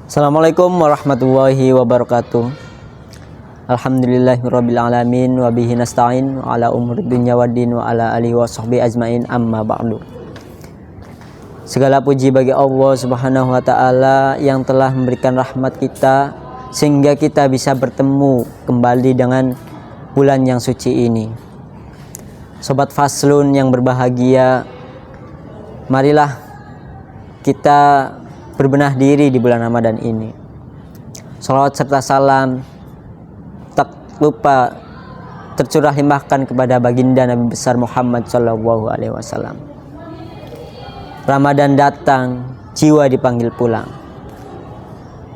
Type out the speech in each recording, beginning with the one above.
Assalamualaikum warahmatullahi wabarakatuh. Alhamdulillahirabbil alamin wa bihi nasta'in wa ala umuri dunya waddin wa ala alihi wa sahbihi ajmain amma ba'du. Segala puji bagi Allah Subhanahu wa taala yang telah memberikan rahmat kita sehingga kita bisa bertemu kembali dengan bulan yang suci ini. Sobat Faslun yang berbahagia, marilah kita berbenah diri di bulan Ramadan ini. Salawat serta salam tak lupa tercurah limpahkan kepada baginda Nabi besar Muhammad SAW. Ramadan datang, jiwa dipanggil pulang.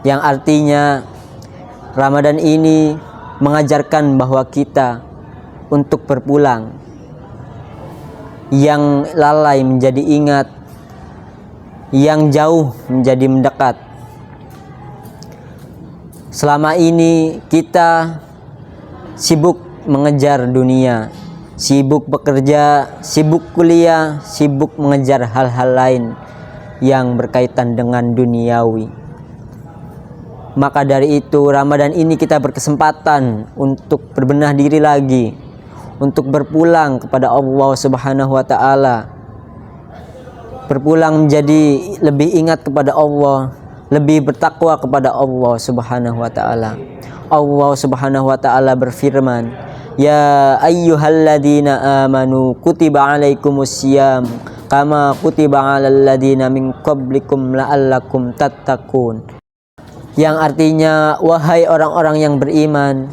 Yang artinya Ramadan ini mengajarkan bahwa kita untuk berpulang. Yang lalai menjadi ingat, yang jauh menjadi mendekat. Selama ini kita sibuk mengejar dunia, sibuk bekerja, sibuk kuliah, sibuk mengejar hal-hal lain yang berkaitan dengan duniawi. Maka dari itu Ramadan ini kita berkesempatan untuk berbenah diri lagi, untuk berpulang kepada Allah Subhanahu wa taala. Berpulang menjadi lebih ingat kepada Allah, lebih bertakwa kepada Allah Subhanahu wa taala. Allah Subhanahu wa taala berfirman, "Ya ayyuhalladzina amanu kutiba alaikumusiyam kama kutiba alal ladzina min qablikum la'allakum tattaqun." Yang artinya, wahai orang-orang yang beriman,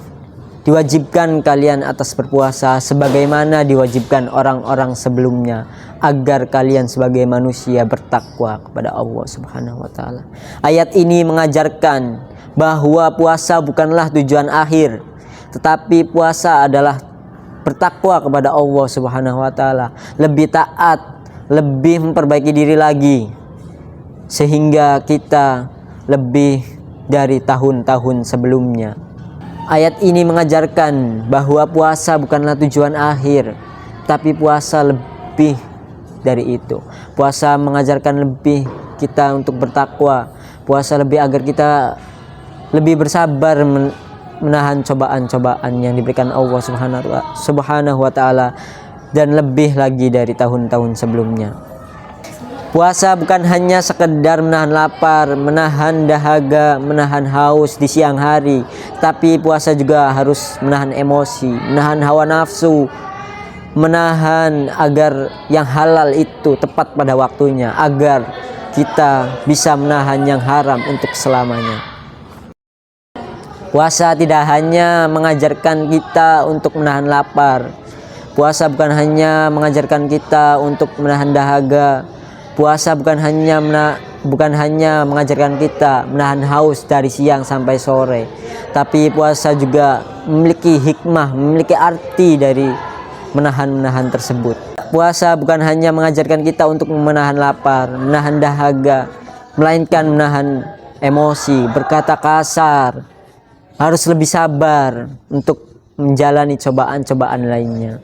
diwajibkan kalian atas berpuasa sebagaimana diwajibkan orang-orang sebelumnya, agar kalian sebagai manusia bertakwa kepada Allah Subhanahu wa taala. Ayat ini mengajarkan bahwa puasa bukanlah tujuan akhir, tetapi puasa adalah bertakwa kepada Allah Subhanahu wa taala, lebih taat, lebih memperbaiki diri lagi sehingga kita lebih dari tahun-tahun sebelumnya. Ayat ini mengajarkan bahwa puasa bukanlah tujuan akhir, tapi puasa lebih dari itu. Puasa mengajarkan lebih kita untuk bertakwa. Puasa lebih agar kita lebih bersabar menahan cobaan-cobaan yang diberikan Allah Subhanahu wa taala dan lebih lagi dari tahun-tahun sebelumnya. Puasa bukan hanya sekedar menahan lapar, menahan dahaga, menahan haus di siang hari, tapi puasa juga harus menahan emosi, menahan hawa nafsu, menahan agar yang halal itu tepat pada waktunya, agar kita bisa menahan yang haram untuk selamanya. Puasa tidak hanya mengajarkan kita untuk menahan lapar. Puasa bukan hanya mengajarkan kita untuk menahan dahaga. Puasa bukan hanya mengajarkan kita menahan haus dari siang sampai sore, tapi puasa juga memiliki hikmah, memiliki arti dari menahan tersebut. Puasa bukan hanya mengajarkan kita untuk menahan lapar, menahan dahaga, melainkan menahan emosi, berkata kasar, harus lebih sabar untuk menjalani cobaan-cobaan lainnya.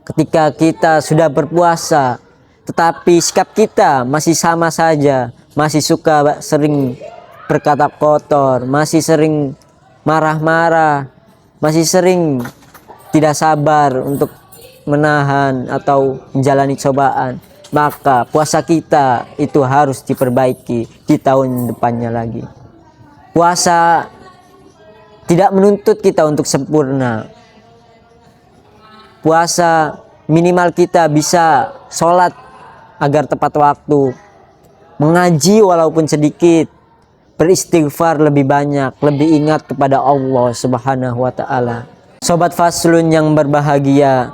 Ketika kita sudah berpuasa tetapi sikap kita masih sama saja, masih suka sering berkata kotor, masih sering marah-marah, masih sering tidak sabar untuk menahan atau menjalani cobaan, maka puasa kita itu harus diperbaiki di tahun depannya lagi. Puasa tidak menuntut kita untuk sempurna. Puasa minimal kita bisa sholat agar tepat waktu, mengaji walaupun sedikit, beristighfar lebih banyak, lebih ingat kepada Allah Subhanahu wa taala. Sobat Faslun yang berbahagia,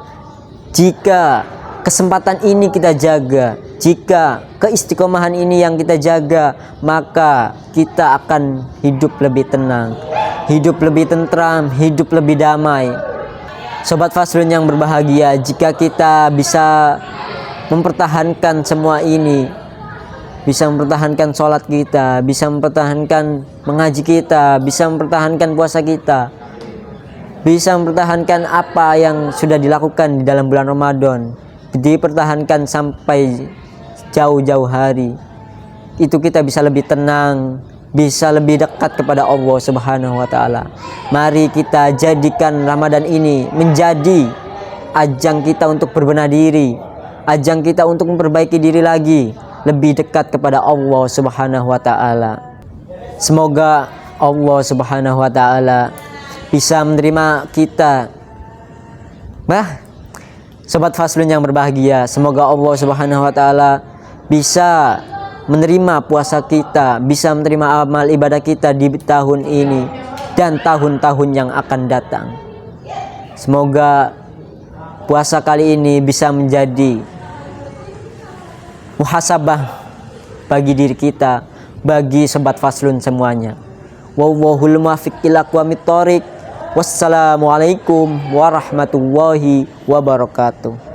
jika kesempatan ini kita jaga, jika keistiqomahan ini yang kita jaga, maka kita akan hidup lebih tenang, hidup lebih tentram, hidup lebih damai. Sobat Faslun yang berbahagia, jika kita bisa mempertahankan semua ini, bisa mempertahankan sholat kita, bisa mempertahankan mengaji kita, bisa mempertahankan puasa kita, bisa mempertahankan apa yang sudah dilakukan di dalam bulan Ramadan, dipertahankan sampai jauh-jauh hari, itu kita bisa lebih tenang, bisa lebih dekat kepada Allah Subhanahu wa taala. Mari kita jadikan Ramadan ini menjadi ajang kita untuk berbenah diri, ajang kita untuk memperbaiki diri lagi, lebih dekat kepada Allah Subhanahu wa taala. Semoga Allah Subhanahu wa taala bisa menerima kita. Sobat Faslun yang berbahagia, semoga Allah Subhanahu wa taala bisa menerima puasa kita, bisa menerima amal ibadah kita di tahun ini dan tahun-tahun yang akan datang. Semoga puasa kali ini bisa menjadi muhasabah bagi diri kita, bagi sobat Faslun semuanya. Wallahul muwaffiq ila aqwamit thoriq. Wassalamualaikum warahmatullahi wabarakatuh.